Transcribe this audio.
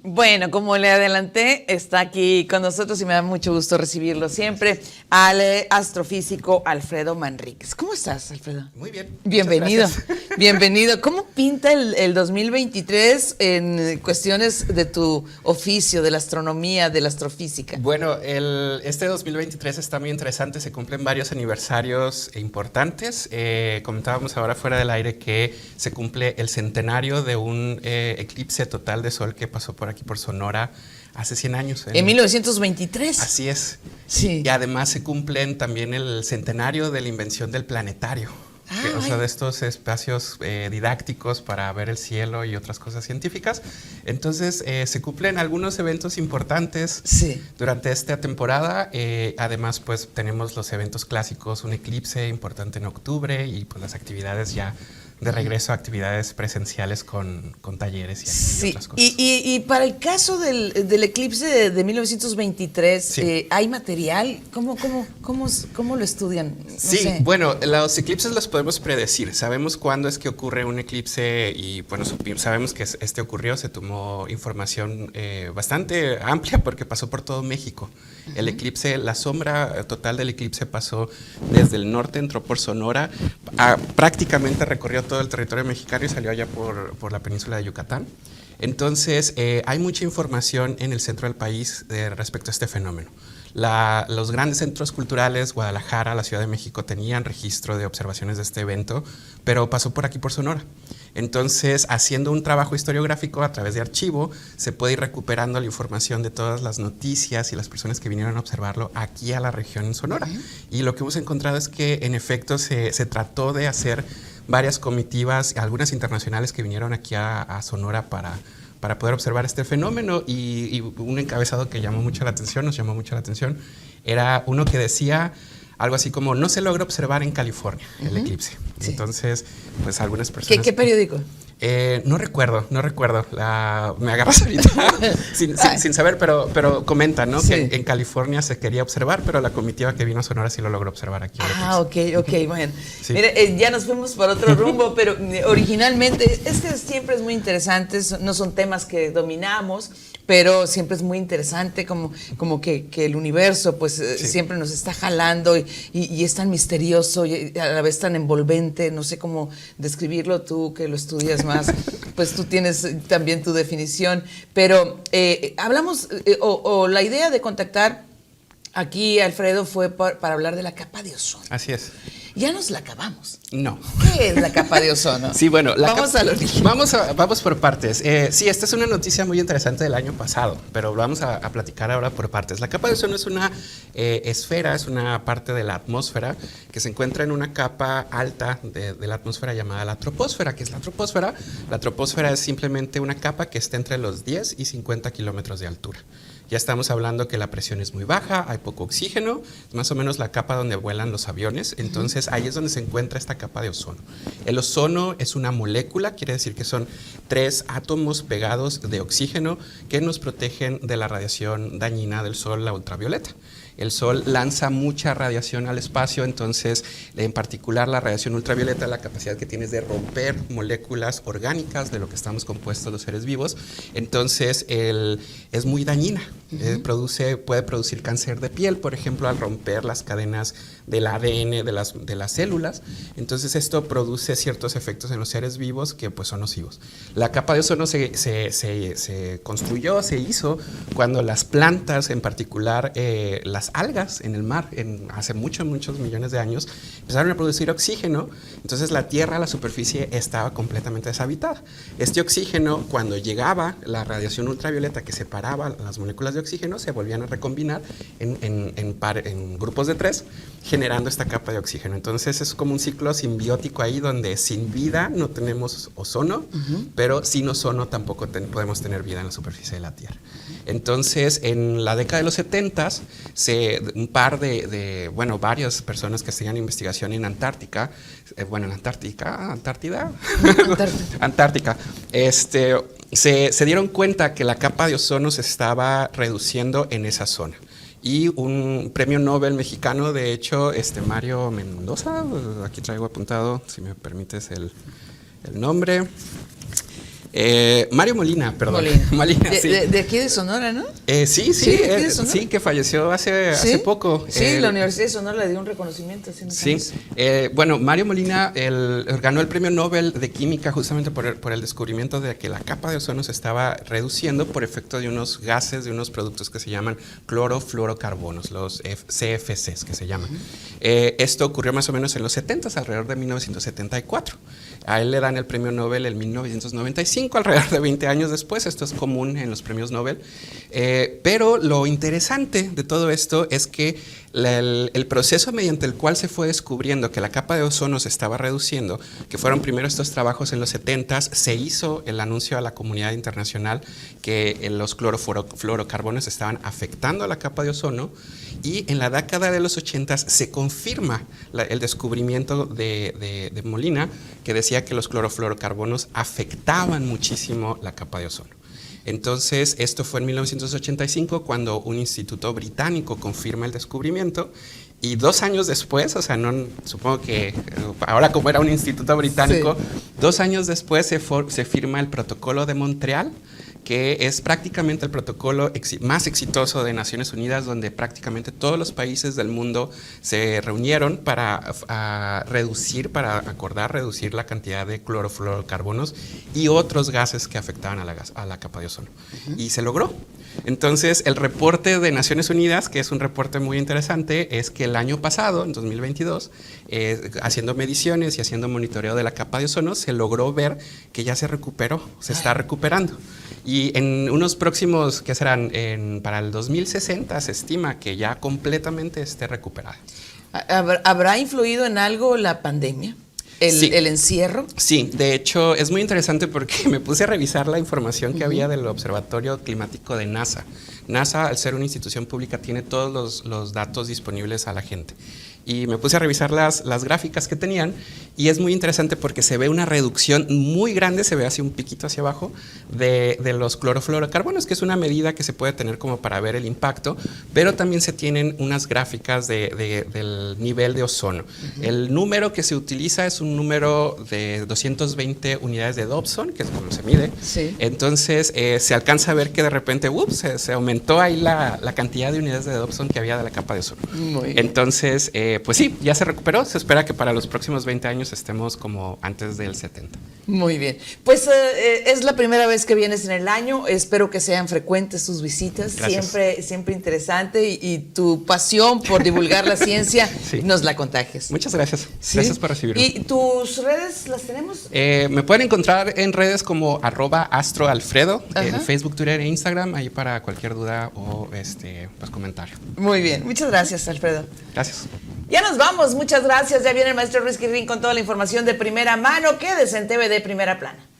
Bueno, como le adelanté, está aquí con nosotros y me da mucho gusto recibirlo siempre, al astrofísico Alfredo Manríquez. ¿Cómo estás, Alfredo? Muy bien. Bienvenido, bienvenido. ¿Cómo pinta el 2023 en cuestiones de tu oficio, de la astronomía, de la astrofísica? Bueno, este 2023 está muy interesante, se cumplen varios aniversarios importantes. Comentábamos ahora fuera del aire que se cumple el centenario de un eclipse total de sol que pasó por aquí por Sonora hace 100 años. En 1923. Así es. Sí. Y además se cumplen también el centenario de la invención del planetario. O sea, de estos espacios didácticos para ver el cielo y otras cosas científicas. Entonces, se cumplen algunos eventos importantes durante esta temporada. Además, pues tenemos los eventos clásicos, un eclipse importante en octubre y pues las actividades ya de regreso a actividades presenciales con talleres y otras cosas. Y para el caso del eclipse de 1923, ¿hay material? ¿Cómo lo estudian? No sé. Bueno, los eclipses los podemos predecir. Sabemos cuándo es que ocurre un eclipse y bueno, sabemos que este ocurrió. Se tomó información bastante amplia porque pasó por todo México. El eclipse, la sombra total del eclipse pasó desde el norte, entró por Sonora, prácticamente recorrió todo el territorio mexicano y salió allá por la península de Yucatán. Entonces, hay mucha información en el centro del país respecto a este fenómeno. Los grandes centros culturales, Guadalajara, la Ciudad de México, tenían registro de observaciones de este evento, pero pasó por aquí por Sonora. Entonces, haciendo un trabajo historiográfico a través de archivo, se puede ir recuperando la información de todas las noticias y las personas que vinieron a observarlo aquí a la región en Sonora. Y lo que hemos encontrado es que, en efecto, se trató de hacer varias comitivas, algunas internacionales que vinieron aquí a Sonora para poder observar este fenómeno, y un encabezado que llamó mucho la atención, nos llamó mucho la atención, era uno que decía algo así como: no se logra observar en California el eclipse. Entonces, pues algunas personas... ¿Qué periódico? No recuerdo. Me agarras ahorita sin saber, pero comenta, ¿no? Que en California se quería observar, pero la comitiva que vino a Sonora sí lo logró observar aquí. Ok, bueno. Mire, ya nos fuimos por otro rumbo, pero originalmente, siempre es muy interesante, no son temas que dominamos, pero siempre es muy interesante como que el universo pues siempre nos está jalando y es tan misterioso y a la vez tan envolvente, no sé cómo describirlo, tú que lo estudias más, pues tú tienes también tu definición, pero hablamos, o la idea de contactar aquí a Alfredo fue para hablar de la capa de ozono. Así es. Ya nos la acabamos. No. ¿Qué es la capa de ozono? Sí, bueno, vamos al origen. Vamos por partes. Sí, esta es una noticia muy interesante del año pasado, pero vamos a platicar ahora por partes. La capa de ozono es una esfera, es una parte de la atmósfera que se encuentra en una capa alta de la atmósfera llamada la troposfera. ¿Qué es la troposfera? La troposfera es simplemente una capa que está entre los 10 y 50 kilómetros de altura. Ya estamos hablando que la presión es muy baja, hay poco oxígeno, es más o menos la capa donde vuelan los aviones. Entonces ahí es donde se encuentra esta capa de ozono. El ozono es una molécula, quiere decir que son 3 átomos pegados de oxígeno que nos protegen de la radiación dañina del sol, la ultravioleta. El sol lanza mucha radiación al espacio, entonces en particular la radiación ultravioleta, la capacidad que tiene es de romper moléculas orgánicas de lo que estamos compuestos los seres vivos, entonces es muy dañina. Puede producir cáncer de piel, por ejemplo, al romper las cadenas del ADN de las células. Entonces esto produce ciertos efectos en los seres vivos que pues son nocivos. La capa de ozono se construyó, se hizo cuando las plantas, en particular las algas en el mar, hace muchos millones de años, empezaron a producir oxígeno. Entonces la tierra, la superficie, estaba completamente deshabitada. Este oxígeno, cuando llegaba la radiación ultravioleta que separaba las moléculas de oxígeno, se volvían a recombinar en grupos de 3, generando esta capa de oxígeno. Entonces es como un ciclo simbiótico ahí donde sin vida no tenemos ozono, pero sin ozono tampoco podemos tener vida en la superficie de la Tierra. Entonces en la década de los 70s, varias personas que hacían investigación en Antártica, Antártica, se dieron cuenta que la capa de ozono se estaba reduciendo en esa zona. Y un premio Nobel mexicano, de hecho, Mario Mendoza, aquí traigo apuntado, si me permites el nombre. Mario Molina, perdón. Molina, sí. De aquí de Sonora, ¿no? Sí, que falleció hace poco. Sí, la Universidad de Sonora le dio un reconocimiento. Sí, bueno, Mario Molina ganó el premio Nobel de Química justamente por el descubrimiento de que la capa de ozono se estaba reduciendo por efecto de unos gases, de unos productos que se llaman clorofluorocarbonos, los CFCs que se llaman. Esto ocurrió más o menos en los 70s, alrededor de 1974. A él le dan el premio Nobel en 1995, alrededor de 20 años después. Esto es común en los premios Nobel. Pero lo interesante de todo esto es que el proceso mediante el cual se fue descubriendo que la capa de ozono se estaba reduciendo, que fueron primero estos trabajos en los 70s, se hizo el anuncio a la comunidad internacional que los clorofluorocarbonos estaban afectando a la capa de ozono, y en la década de los 80s se confirma el descubrimiento de Molina, que decía que los clorofluorocarbonos afectaban muchísimo la capa de ozono. Entonces, esto fue en 1985 cuando un instituto británico confirma el descubrimiento, y 2 años después, o sea, supongo que ahora como era un instituto británico, sí, 2 años después se firma el Protocolo de Montreal, que es prácticamente el protocolo más exitoso de Naciones Unidas, donde prácticamente todos los países del mundo se reunieron para acordar reducir la cantidad de clorofluorocarbonos y otros gases que afectaban a la capa de ozono. Y se logró. Entonces, el reporte de Naciones Unidas, que es un reporte muy interesante, es que el año pasado, en 2022, haciendo mediciones y haciendo monitoreo de la capa de ozono, se logró ver que ya se recuperó, se está recuperando. Y en unos próximos, ¿qué serán? Para el 2060 se estima que ya completamente esté recuperada. ¿Habrá influido en algo la pandemia? ¿El encierro? Sí, de hecho es muy interesante porque me puse a revisar la información que había del Observatorio Climático de NASA. NASA, al ser una institución pública, tiene todos los datos disponibles a la gente. Y me puse a revisar las gráficas que tenían, y es muy interesante porque se ve una reducción muy grande, se ve así un piquito hacia abajo de los clorofluorocarbonos, que es una medida que se puede tener como para ver el impacto, pero también se tienen unas gráficas del nivel de ozono. El número que se utiliza es un número de 220 unidades de Dobson, que es como se mide. Sí. Entonces se alcanza a ver que de repente se aumentó ahí la cantidad de unidades de Dobson que había de la capa de ozono. Muy bien. Entonces, pues sí, ya se recuperó. Se espera que para los próximos 20 años estemos como antes del 70. Muy bien. Pues es la primera vez que vienes en el año. Espero que sean frecuentes tus visitas. Siempre interesante, y tu pasión por divulgar la ciencia sí, nos la contagies. Muchas gracias. ¿Sí? Gracias por recibirme. ¿Y tus redes las tenemos? Me pueden encontrar en redes como @astroalfredo, en Facebook, Twitter e Instagram, ahí para cualquier duda o pues comentario. Muy bien. Muchas gracias, Alfredo. Gracias. Ya nos vamos, muchas gracias. Ya viene el maestro Ruiz Quirrín con toda la información de primera mano. Quédese en TVD Primera Plana.